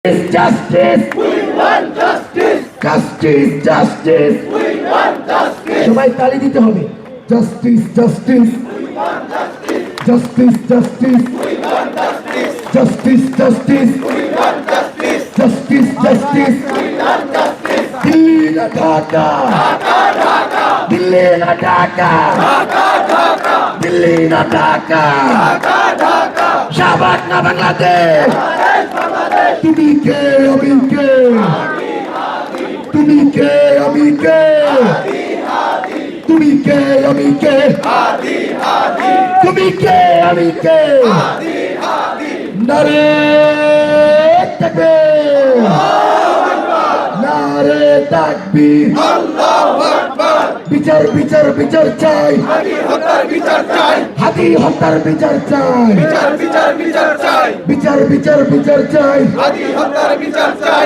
Justice, we want justice. Justice, justice, we want justice. সবাই তালি দিতে হবে। Justice, justice, we want justice. Justice, justice, we want justice. Justice, justice, we want justice. Justice, justice, we want justice. Dilli na Dhaka, Dhaka, Dhaka. Dilli na Dhaka, Dhaka, Dhaka. Dilli na Dhaka, Dhaka, Dhaka. Shabak na Bangladesh. তুমি কে আমি কে, তুমি কে আমি কে, তুমি কে আমি কে, তুমি কে আমি কে। নারে তাকবীর, নারে তাকবীর, আল্লাহু আকবার। বিচার বিচার বিচার চাই, হাতি হত্যার বিচার চাই, হাতি হত্যার বিচার চাই, বিচার বিচার বিচার চাই, বিচার বিচার বিচার চাই, হাতি হত্যার বিচার চাই।